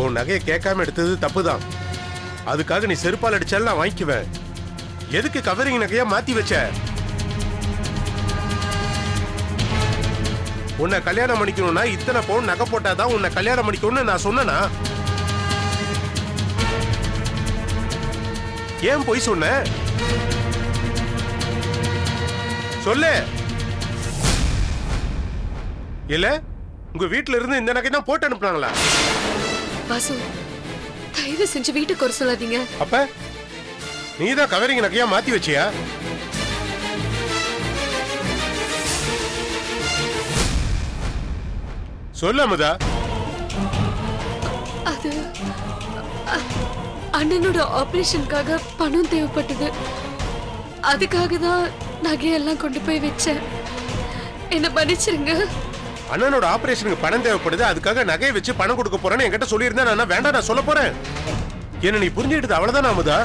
உன் நகையை கேட்காம எடுத்தது தப்புதான். அதுக்காக நீ செருப்பால் அடிச்சாலும் நான் வாங்கிக்குவேன். எதுக்கு கவரிங் நகையா மாத்தி வச்ச? உன்னை கல்யாணம் பண்ணிக்கணும்னா இத்தனை பவுன் நகை போட்டாதான் உன்னை கல்யாணம் பண்ணிக்கணும்னு நான் சொன்னனா? ஏன் போய் சொன்ன? சொல்லு. இல்ல உங்க வீட்டுல இருந்து இந்த நகை தான் போட்டு அனுப்புனாங்களா? வாசு, தயவு செஞ்சு வீட்டுக்கு வர சொல்லாதீங்க. அப்ப நீதான் கவரிங் நகையா மாத்தி வச்சியா? சொல்ல அமுதா. அது அண்ணனோட ஆபரேஷனுக்காக பணம் தேவைப்பட்டது. அதுக்காக தான் நகையெல்லாம் கொண்டு போய் வச்சேன். என்ன மன்னிச்சிருங்க. அண்ணனோட ஆபரேஷனுக்கு பணம் தேவைப்படுது, அதுக்காக நகையை வச்சு பணம் கொடுக்க போறேன்னு என்கிட்ட சொல்லியிருந்தா நான் வேண்டாம் நான் சொல்ல போறேன். என்ன நீ புரிஞ்சுக்கிட்டது அவ்வளவுதான் அமுதா.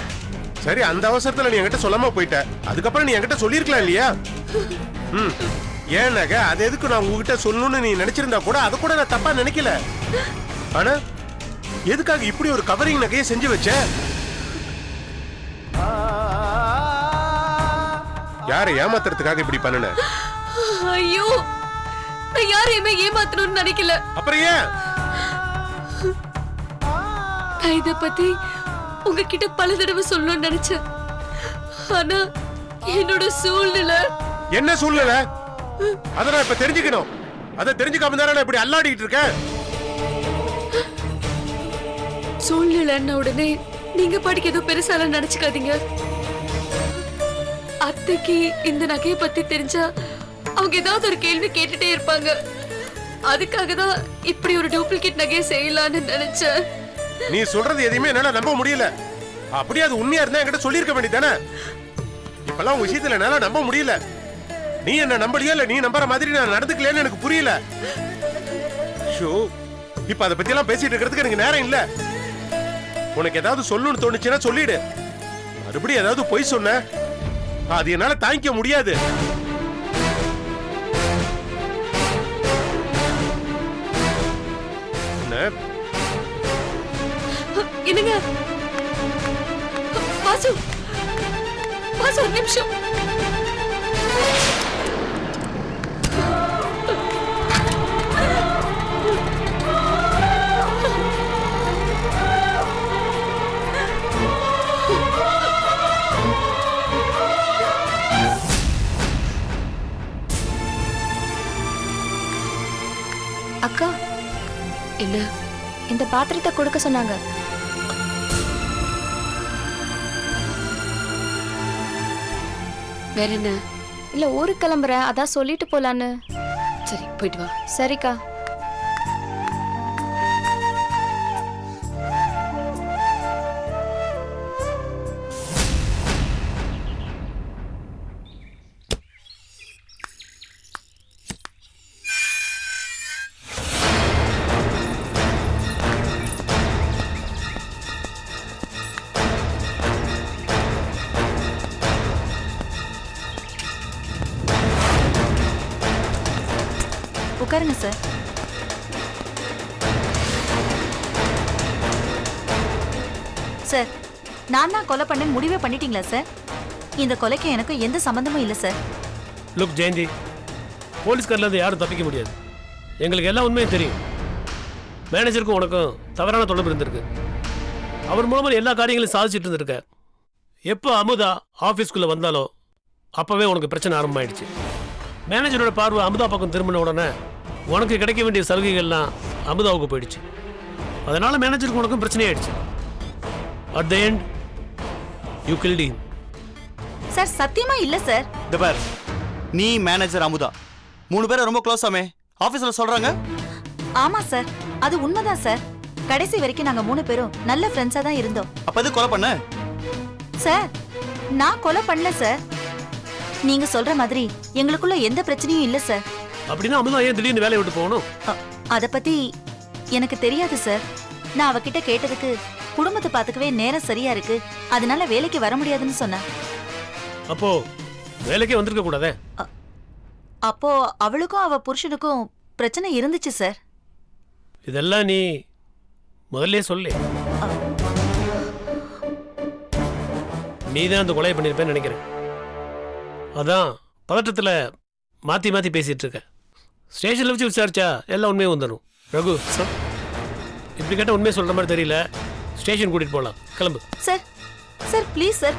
சரி, அந்த அவசரத்துல நீ என்கிட்ட சொல்லாம போயிட்ட. அதுக்கப்புறம் நீ என்கிட்ட சொல்லியிருக்கலாம் இல்லையா? ஏன் நகை அது எதுக்கு நான் உங்ககிட்ட சொல்லணும்னு நீ நினைச்சிருந்தா கூட அதை கூட நான் தப்பா நினைக்கல. ஆனா எதுக்காக இப்படி ஒரு கவரிங் நகையை செஞ்சு வச்ச? யாரை ஏமாத்துறதுக்காக இப்படி பண்ணன? ஐயோ, நான் யாரையுமே ஏமாத்தணும்னு நினைக்கல. அப்புறம் ஏன்? நான் இத பத்தி உங்ககிட்ட பல தடவை சொல்லணும்னு நினைச்சேன். ஆனா என்னோட சூழ்நிலை. என்ன சூழ்நிலை? அத நான் இப்ப தெரிஞ்சுக்கணும். அதை தெரிஞ்சுக்காம தானே இப்படி அல்லாடிட்டு இருக்க. சூழ்நிலைன்ன உடனே நீங்க பாட்டுக்கு ஏதோ பெருசால நினைச்சுக்காதீங்க. அத்தைக்கு இந்த நகையை பத்தி தெரிஞ்சா அவங்க ஏதாவது ஒரு கேள்வி கேட்டுட்டே இருப்பாங்க. அதுக்காக தான் இப்படி ஒரு டூப்ளிகேட் நகையை செய்யலான்னு நினைச்சேன். நீ சொல்றது எதையுமே என்னால நம்ப முடியல. அப்படியே அது உண்மையா இருந்தா என்கிட்ட சொல்லியிருக்க வேண்டியதானே? இப்பெல்லாம் உங்க விஷயத்துல என்னால நம்ப முடியல. நீ என்ன நம்பலையா இல்ல நீ நம்புற மாதிரி நான் நடந்துக்கலன்னு எனக்கு புரியல. ஷோ, இப்ப அதை பத்தி எல்லாம் பேசிட்டு இருக்கிறதுக்கு எனக்கு நேரம் இல்ல. உனக்கு ஏதாவது சொல்லணும்னு தோணுச்சுன்னா சொல்லிடு. மறுபடியும் ஏதாவது பொய் சொன்ன அது என்னால தாங்கிக்க முடியாது. என்னங்க வாசு, வாசு ஒரு நிமிஷம். அக்கா, என்ன? இந்த பாத்திரத்தை கொடுக்க சொன்னாங்க. வேற என்ன? இல்ல ஊருக்கு கிளம்புறேன், அதான் சொல்லிட்டு போலான்னு. சரி, போயிட்டு வா. சரிக்கா. உட்காருங்க சார். சார், நான் தான் கொலை பண்ணேன்னு முடிவே பண்ணிட்டீங்களா சார்? இந்த கொலைக்கு எனக்கு எந்த சம்பந்தமும் இல்லை சார். லுக் ஜெயந்தி, போலீஸ்காரில் இருந்து யாரும் தப்பிக்க முடியாது. எங்களுக்கு எல்லா உண்மையும் தெரியும். மேனேஜருக்கும் உனக்கும் தவறான தொடர்பு இருந்திருக்கு. அவர் மூலமாக எல்லா காரியங்களையும் சாதிச்சுட்டு இருந்திருக்க. எப்போ அமுதா ஆஃபீஸ்க்குள்ளே வந்தாலோ அப்போவே உனக்கு பிரச்சனை ஆரம்பமாயிடுச்சு. மேனேஜரோட பார்வை அமுதா பக்கம் திரும்பின உடனே உனக்கு கிடைக்க வேண்டிய சலுகைகள்லாம் அமுதாவுக்கு போயிடுச்சு. அதனால மேனேஜருக்கு உனக்கும் பிரச்சனையாயிடுச்சு. At the end you killed him. Sir, சத்தியமா இல்ல சார். இந்த பார், நீ மேனேஜர் அமுதா 3 பேரும் ரொம்ப க்ளோஸ் ஆமே ஆபீஸ்ல சொல்றாங்க. ஆமா சார், அது உண்மைதான் சார். கடைசி வரைக்கும் நாங்க 3 பேரும் நல்ல ஃப்ரெண்ட்ஸா தான் இருந்தோம். அப்ப எது கொலை பண்ண? சார், நான் கொலை பண்ணல சார். நீங்க சொல்ற மாதிரி எங்களுக்குள்ள எந்த பிரச்சனையும் இல்ல சார். அப்படின்னா அமுதா ஏன் திடீர்னு வேலையை விட்டு போகணும்? அத பத்தி எனக்கு தெரியாது சார். நான் அவகிட்ட கேட்டதுக்கு குடும்பத்தை பாத்துக்கவே நேரம் சரியா இருக்கு, அதனால வேலைக்கு வர முடியாதுன்னு சொன்னேன். அப்போ வேலைக்கே வந்திருக்க கூடாதே? அப்போ அவளுக்கும் அவ புருஷனுக்கும் பிரச்சனை இருந்துச்சு சார். இதெல்லாம் நீ முதல்ல சொல்லு. நீ தான் அந்த கொலையை பண்ணியிருப்பேன்னு நினைக்கிறேன். அதான் பதட்டத்தில் மாற்றி மாற்றி பேசிகிட்டு இருக்க. ஸ்டேஷனில் வச்சு விசாரிச்சா எல்லாம் உண்மையும் வந்துடும். ரகு சார், இப்படி கேட்டால் உண்மையை சொல்கிற மாதிரி தெரியல. ஸ்டேஷன் கூட்டிகிட்டு போகலாம். கிளம்பு. சார் சார் ப்ளீஸ் சார்,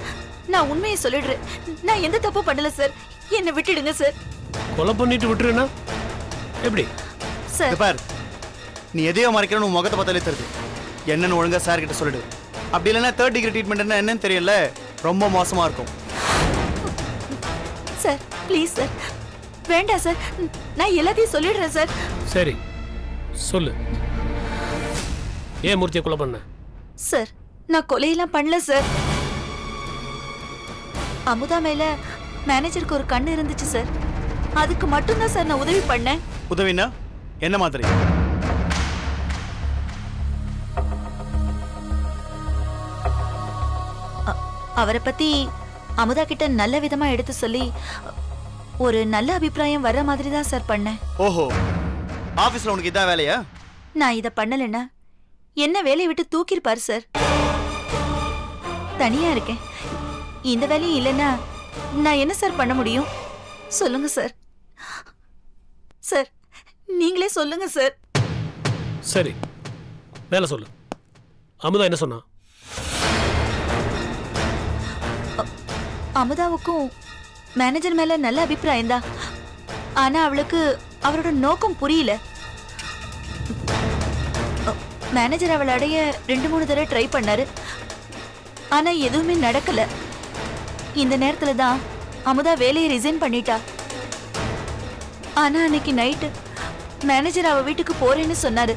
நான் உண்மையை சொல்லிடுறேன். நான் எந்த தப்பு பண்ணல சார், என்னை விட்டுடுங்க சார். கொலை பண்ணிட்டு விட்டுருன்னா எப்படி சார் பார், நீ எதையோ மறைக்கிறன்னு உன் முகத்தை பார்த்தாலே தெரியுது. என்னன்னு ஒழுங்கா சார் கிட்ட சொல்லிடு. அப்படி இல்லைன்னா 3rd டிகிரி ட்ரீட்மெண்ட் என்னன்னு தெரியல, ரொம்ப மோசமா இருக்கும். சார் ப்ளீஸ் சார், வேண்டாம் சார், நான் எல்லாத்தையும் சொல்லிடுறேன் சார். சரி சொல்லு. ஏன் மூர்த்தியை கொலை பண்ண? சார் நான் கொலையெல்லாம் பண்ணல சார். அமுதா மேல மேனேஜருக்கு ஒரு கண்ணு இருந்துச்சு சார், அதுக்கு மட்டும்தான் சார் நான் உதவி பண்ணேன். உதவினா என்ன மாதிரி? அவரை பத்தி அமுதா கிட்ட நல்ல விதமா எடுத்து சொல்லி ஒரு நல்ல அபிப்பிராயம் வர்ற மாதிரி தான் சார் பண்ணேன். ஓஹோ, ஆபீஸ்ல உனக்கு இதான் வேலையா? நான் இத பண்ணலன்னா என்ன வேலையை விட்டு தூக்கிருப்பாரு சார். தனியா இருக்கேன், இந்த வேலையும் இல்லைன்னா நான் என்ன சார் பண்ண முடியும்? சொல்லுங்க சார். சார் நீங்களே சொல்லுங்க சார். சரி வேலை சொல்லு. அமுதா என்ன சொன்னா? அமுதாவுக்கும் மேனேஜர் மேல நல்ல அபிப்பிராயம் தான், ஆனா அவளுக்கு அவரோட நோக்கம் புரியல. மேனேஜர் அவளை அடைய 2-3 தடவை ட்ரை பண்ணாரு, ஆனா எதுவுமே நடக்கல. இந்த நேரத்துல தான் அமுதா வேலையை ரிசைன் பண்ணிட்டா. ஆனா அன்னைக்கு நைட்டு மேனேஜர் அவ வீட்டுக்கு போறேன்னு சொன்னாரு.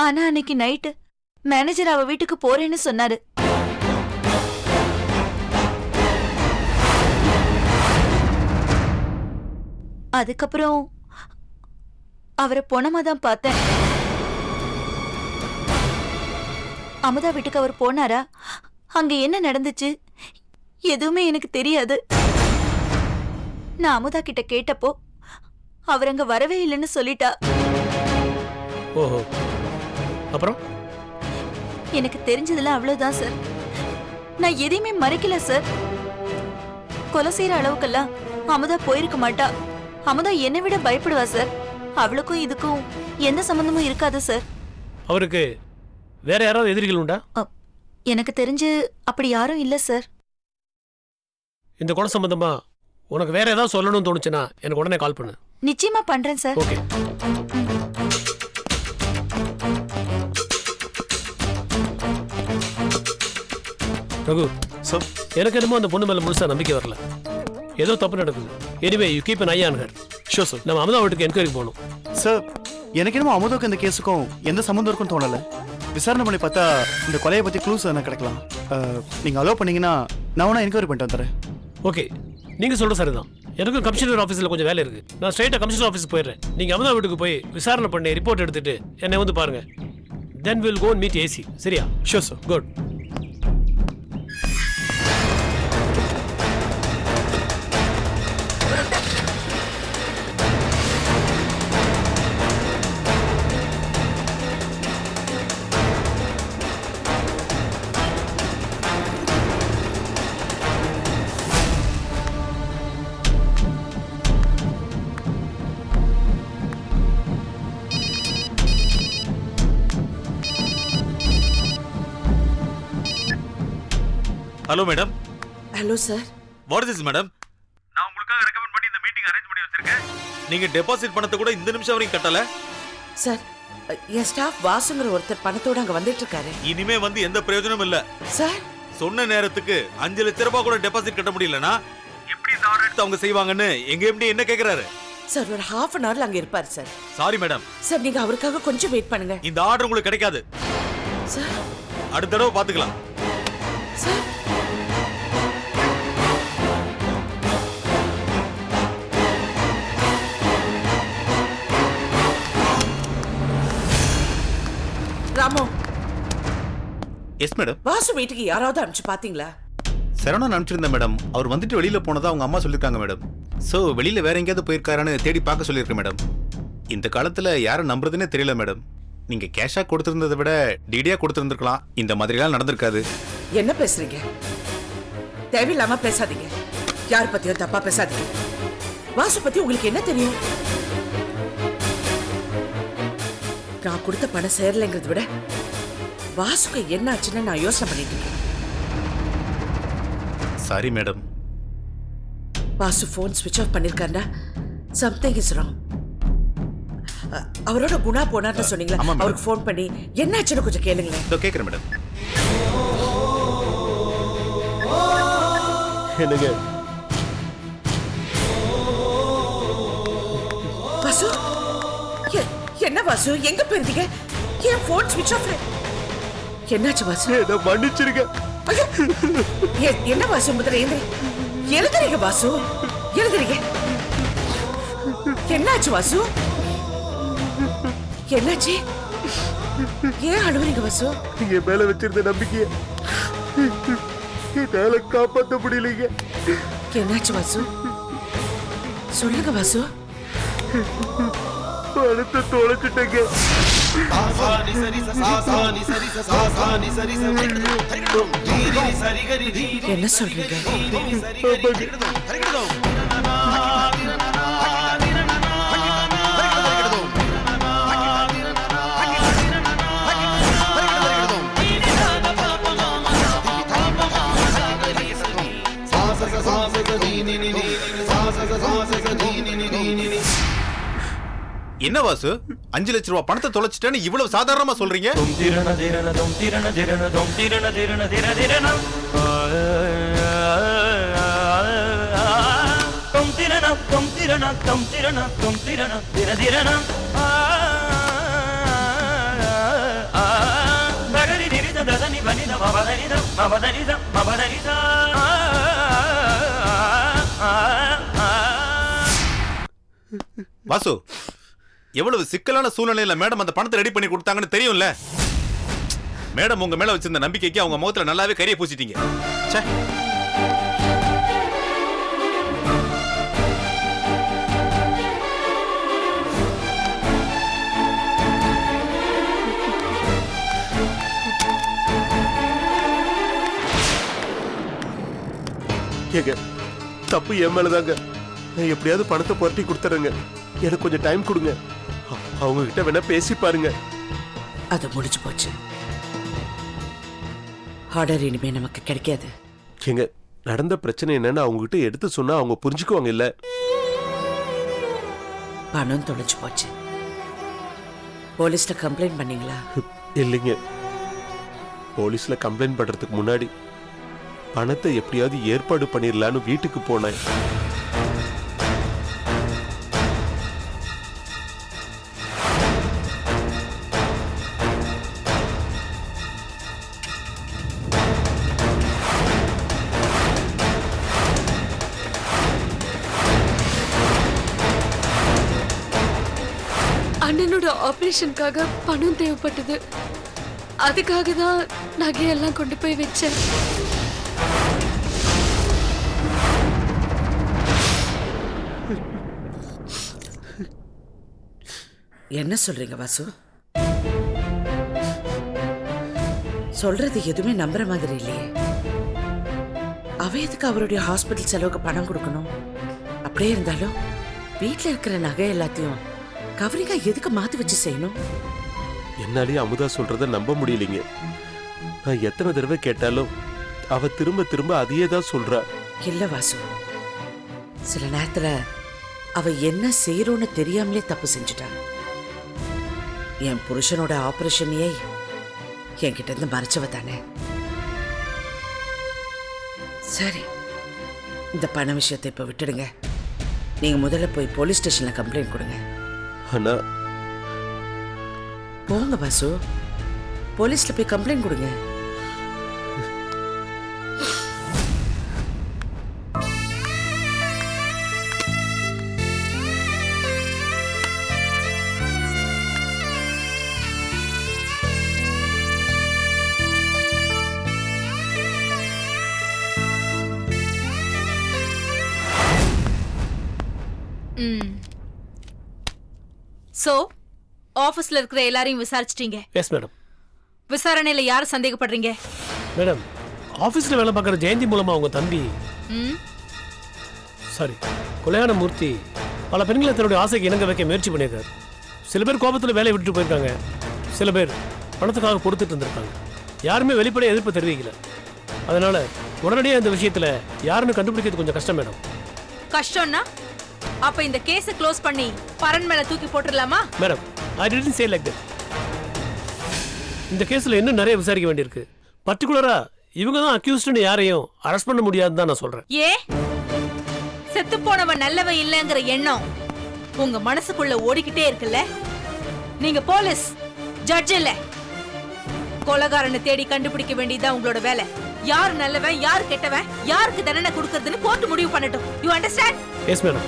ஆனா அன்னைக்கு நைட்டு மேனேஜர் அவ வீட்டுக்கு போறேன்னு சொன்னாரு. அதுக்கப்புறம் அவரை பொணமா தான் பார்த்தேன். அமுதா வீட்டுக்கு அவர் போனாரா, அங்க என்ன நடந்துச்சு எதுவுமே எனக்கு தெரியாது. நான் அமுதா கிட்ட கேட்டப்போ அவர் அங்க வரவே இல்லைன்னு சொல்லிட்டா. ஓஹோ, அப்புறம்? எனக்கு தெரிஞ்சதுல அவ்வளவுதான் சார். நான் எதையுமே மறைக்கல சார். கொலை செய்யற அளவுக்கெல்லாம் அமுதா போயிருக்க மாட்டா. அமுதா என்னை விட பயப்படுவா சார். அவளுக்கும் இதுக்கும் எந்த சம்பந்தமும் இருக்காது சார். அவருக்கு வேற யாராவது எதிரிகள் உண்டா? எனக்கு தெரிஞ்சு அப்படி யாரும் இல்ல சார். இந்த கொலை சம்பந்தமா உனக்கு வேற ஏதாவது சொல்லணும்னு தோணுச்சுன்னா எனக்கு உடனே கால் பண்ணு. நிச்சயமா பண்றேன் சார். ஓகே. ரகு சார், எனக்கு என்னமோ அந்த பொண்ணு மேல முழுசா நம்பிக்கை வரல. ஏதோ தப்பு நடக்குது. Anyway you keep an eye on her. Sure sir. நம்ம அமுதா வீட்டுக்கு என்கொயரி போகணும். சார், எனக்கு என்னமோ அமுதாவுக்கு இந்த கேஸுக்கும் எந்த சம்மந்தம் இருக்குன்னு தோணல. விசாரணை பண்ணி பார்த்தா இந்த கொலையை பத்தி க்ளூஸ் என்ன கிடைக்கலாம். நீங்க அலோவ் பண்ணீங்கன்னா நான் வேணா என்கொயரி பண்ணிட்டு வந்துடுறேன். ஓகே, நீங்க சொல்ற சரிதான். எனக்கும் கமிஷனர் ஆஃபீஸில் கொஞ்சம் வேலை இருக்கு. நான் ஸ்ட்ரைட்டாக கமிஷனர் ஆஃபீஸ் போயிடுறேன். நீங்க அமுதா வீட்டுக்கு போய் விசாரணை பண்ணி ரிப்போர்ட் எடுத்துட்டு என்னை வந்து பாருங்க. Then will go meet AC. சரியா? Sure sir. Good. Hello madam. Hello sir. What is this madam? நான் உங்களுக்காக ரெக்கமெண்ட் பண்ணி இந்த மீட்டிங் அரேஞ்ச் பண்ணி வச்சிருக்கேன். நீங்க டெபாசிட் பணத்தை கூட இந்த நிமிஷம் வரைக்கும் கட்டல. சார், என் ஸ்டாஃப் வாசுங்கிற ஒருத்தர் பணத்தோட அங்க வந்துட்டு இருக்காரு. இனிமே வந்து எந்த பிரயோஜனமும் இல்ல. சார், சொன்ன நேரத்துக்கு 5 லட்சம் ரூபாய் கூட டெபாசிட் கட்ட முடியலனா எப்படி இந்த ஆர்டர் எடுத்து அவங்க செய்வாங்கன்னு எங்க எம்டி என்ன கேக்குறாரு? சார் ஒரு half an hourல அங்க இருப்பாரு சார். Sorry madam. சார் நீங்க அவருக்காக கொஞ்சம் வெயிட் பண்ணுங்க. இந்த ஆர்டர் உங்களுக்கு கிடைக்காது. சார், அடுத்த தடவை பாத்துக்கலாம். Sir. Ramu. Yes madam. Vasu வீட்டுக்கு யாராவது அனுப்பிச்சு பாத்தீங்களா? சரவணன் அனுப்பிச்சிருந்தேன் மேடம். அவர் வந்துட்டு வெளியில போனதா அவங்க அம்மா சொல்லியிருக்காங்க மேடம். ஸோ வெளியில வேற எங்கேயாவது போயிருக்காரான்னு தேடி பார்க்க சொல்லியிருக்கேன் மேடம். இந்த காலத்துல யாரை நம்புறதுன்னே தெரியல மேடம். நீங்க கேஷா கொடுத்திருந்ததை விட டிடியா கொடுத்திருந்திருக்கலாம். இந்த மாதிரிலாம் நடந்திருக்காது. என்ன பேசுறீங்க? தேவையில்லாம பேசாதீங்க. யார் பத்தியும் தப்பா பேசாதீங்க. வாசு பத்தி உங்களுக்கு என்ன தெரியும்? நான் கொடுத்த பணம் சேரலைங்கிறத விட வாசுக்கு என்ன ஆச்சுன்னு நான் யோசனை பண்ணிட்டு இருக்கேன். Sorry madam. வாசு போன் ஸ்விட்ச் ஆஃப் பண்ணிருக்காருன்னா சம்திங் இஸ் ராங். அவரோட குணா போனார்னு சொன்னீங்களா? அவருக்கு போன் பண்ணி என்னாச்சுன்னு கொஞ்சம் கேளுங்களேன். இதோ கேக்குறேன் மேடம். என்னங்க வாசு, என்ன வாசு, எங்க போயிருந்தீங்க? ஏன் போன் ஸ்விட்ச் ஆஃப்? என்னாச்சு வாசு? என்ன மன்னிச்சிருங்க. என்ன வாசு, முதல்ல எழுதுறீங்க வாசு, எழுதுறீங்க. என்னாச்சு வாசு? என்னாச்சு? ஏன் அழுவுறீங்க வாசு? நீங்க மேல வச்சிருந்த நம்பிக்கைய என்னால காப்பாற்ற முடியலைங்க. என்னாச்சு வாசு? சொல்லுங்க வாசு. பணத்தை தொலைச்சிட்டேங்க. என்ன சொல்றீங்க? என்ன வாசு, 5 லட்சம் ரூபாய் பணத்தை தொலைச்சிட்டேன்னு இவ்வளவு சாதாரணமா சொல்றீங்க? வாசு, எவ்வளவு சிக்கலான சூழ்நிலையில மேடம் அந்த பணத்தை ரெடி பண்ணி கொடுத்தாங்கன்னு தெரியும்ல. மேடம் உங்க மேல வச்சிருந்த நம்பிக்கைக்கு அவங்க முகத்துல நல்லாவே கரிய பூசிட்டீங்க. ச்சே. ஏங்க, தப்பு என் மேலதாங்க. நான் எப்படியாவது பணத்தை புரட்டி கொடுத்துறேங்க. எனக்கு கொஞ்சம் டைம் கொடுங்க. அவங்க கிட்ட வேணா பேசி பாருங்க. அது முடிஞ்சு போச்சு. ஆர்டர் இனிமே நமக்கு கிடைக்காது. ஏங்க, நடந்த பிரச்சனை என்னன்னு அவங்க கிட்ட எடுத்து சொன்னா அவங்க புரிஞ்சுக்குவாங்க இல்ல? பணம் தொலைச்சு போச்சு. போலீஸ்ல கம்ப்ளைண்ட் பண்ணீங்களா? இல்லைங்க. போலீஸ்ல கம்ப்ளைண்ட் பண்றதுக்கு முன்னாடி பணத்தை எப்படியாவது ஏற்பாடு பண்ணிடலான்னு வீட்டுக்கு போனேன். அண்ணனோட ஆபரேஷனுக்காக பணம் தேவைப்பட்டது. அதுக்காக தான் நகையெல்லாம் கொண்டு போய் வச்சேன். என்ன சொல்றீங்க வாசு? சொல்றது எதுவுமே நம்புற மாதிரி இல்லையே. அவ எதுக்கு அவருடைய ஹாஸ்பிட்டல் செலவுக்கு பணம் கொடுக்கணும்? அப்படியே இருந்தாலும் வீட்டுல இருக்கிற நகை எல்லாத்தையும் கவரிங்கா எதுக்கு மாத்தி வச்சு செய்யணும்? என்னாலேயே அமுதா சொல்றத நம்ப முடியலைங்க. நான் எத்தனை தடவை கேட்டாலும் அவ திரும்ப திரும்ப அதையே தான் சொல்றா. இல்ல வாசு, சில நேரத்துல அவ என்ன செய்யறோன்னு தெரியாமலே தப்பு செஞ்சுட்டா. என் புருஷனோட ஆபரேஷனையே என்கிட்ட இருந்து மறைச்சவ தானே. சரி, இந்த பண விஷயத்தை இப்ப விட்டுடுங்க. நீங்க முதல்ல போய் போலீஸ் ஸ்டேஷன்ல கம்ப்ளைண்ட் கொடுங்க. ஆனா போங்க வாசு, போலீஸ்ல போய் கம்ப்ளைண்ட் கொடுங்க. சோ ஆபீஸ்ல இருக்கிற எல்லாரையும் விசாரிச்சிட்டீங்க. Yes madam. விசாரணையில யார் சந்தேகப்படுறீங்க? மேடம், ஆஃபீஸில் வேலை பார்க்குற ஜெயந்தி மூலமாக அவங்க தம்பி சாரி கொலையான மூர்த்தி பல பெண்களை தன்னுடைய ஆசைக்கு இணங்க வைக்க முயற்சி பண்ணியிருக்காரு. சில பேர் கோபத்தில் வேலையை விட்டுட்டு போயிருக்காங்க, சில பேர் பணத்துக்காக பொறுத்துட்டு இருந்திருக்காங்க. யாருமே வெளிப்படையாக எதிர்ப்பு தெரிவிக்கல. அதனால உடனடியாக இந்த விஷயத்தில் யாருன்னு கண்டுபிடிக்கிறது கொஞ்சம் கஷ்டம் மேடம். கஷ்டம்னா அப்ப இந்த கேஸை க்ளோஸ் பண்ணி பரன் மேல தூக்கி போட்டுடலாமா? Madam, I didn't say like that. இந்த கேஸில் இன்னும் நிறைய விசாரிக்க வேண்டியிருக்கு. பர்டிகுலரா இவங்க தான் அக்யூஸ்ட்னு யாரையும் அரெஸ்ட் பண்ண முடியாதுன்னு தான் நான் சொல்றேன். ஏ செத்து போனவன் நல்லவன் இல்லைங்கிற எண்ணம் உங்க மனசுக்குள்ள ஓடிக்கிட்டே இருக்குல்ல? நீங்க போலீஸ், ஜட்ஜ் இல்ல. கொலைகாரனை தேடி கண்டுபிடிக்க வேண்டியதுதான் உங்களோட வேலை. யார் நல்லவன் யார் கெட்டவன் யாருக்கு தண்டனை கொடுக்கறதுன்னு கோர்ட் முடிவு பண்ணட்டும். You understand? Yes madam.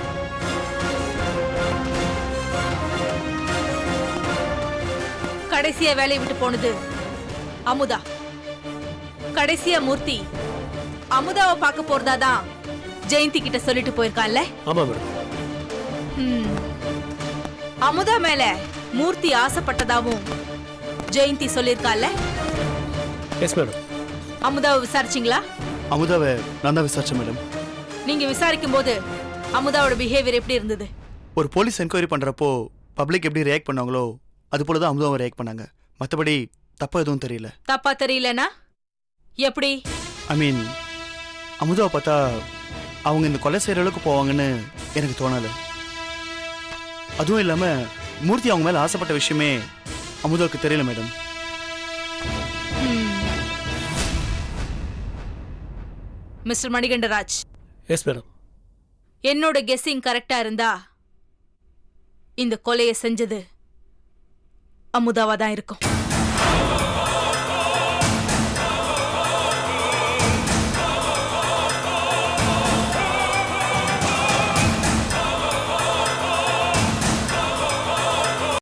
கடைசியா வேலையை விட்டு போனது அமுதா. கடைசியா மூர்த்தி அமுதாவை பார்க்க போறதாதான் ஜெயந்தி கிட்ட சொல்லிட்டு போயிருக்கான்ல? ஆமா மேடம். அமுதா மேல மூர்த்தி ஆசைப்பட்டதாவும் ஜெயந்தி சொல்லியிருக்கான்ல? Yes madam. அமுதாவை விசாரிச்சீங்களா? அமுதாவை நான் தான் விசாரிச்சேன் மேடம். நீங்க விசாரிக்கும் போது அமுதாவோட பிஹேவியர் எப்படி இருந்தது? ஒரு போலீஸ் என்கொயரி பண்றப்போ பப்ளிக் எப்படி ரியாக்ட் பண்ணாங்களோ அது போல தான் அமுதாவை ரியாக்ட் பண்ணாங்க. மற்றபடி தப்பா எதுவும் தெரியல. தப்பா தெரியலனா எப்படி? ஐ மீன், அமுதாவை பார்த்தா அவங்க இந்த கொலை செய்யற அளவுக்கு போவாங்கன்னு எனக்கு தோணலை. அதுவும் இல்லாம மூர்த்தி அவங்க மேல ஆசைப்பட்ட விஷயமே அமுதாவுக்கு தெரியல madam. Mister Manikandaraj. Yes madam. என்னோட கெஸ்ஸிங் கரெக்டா இருந்தா இந்த கொலையை செஞ்சது அமுதாவா தான் இருக்கும்.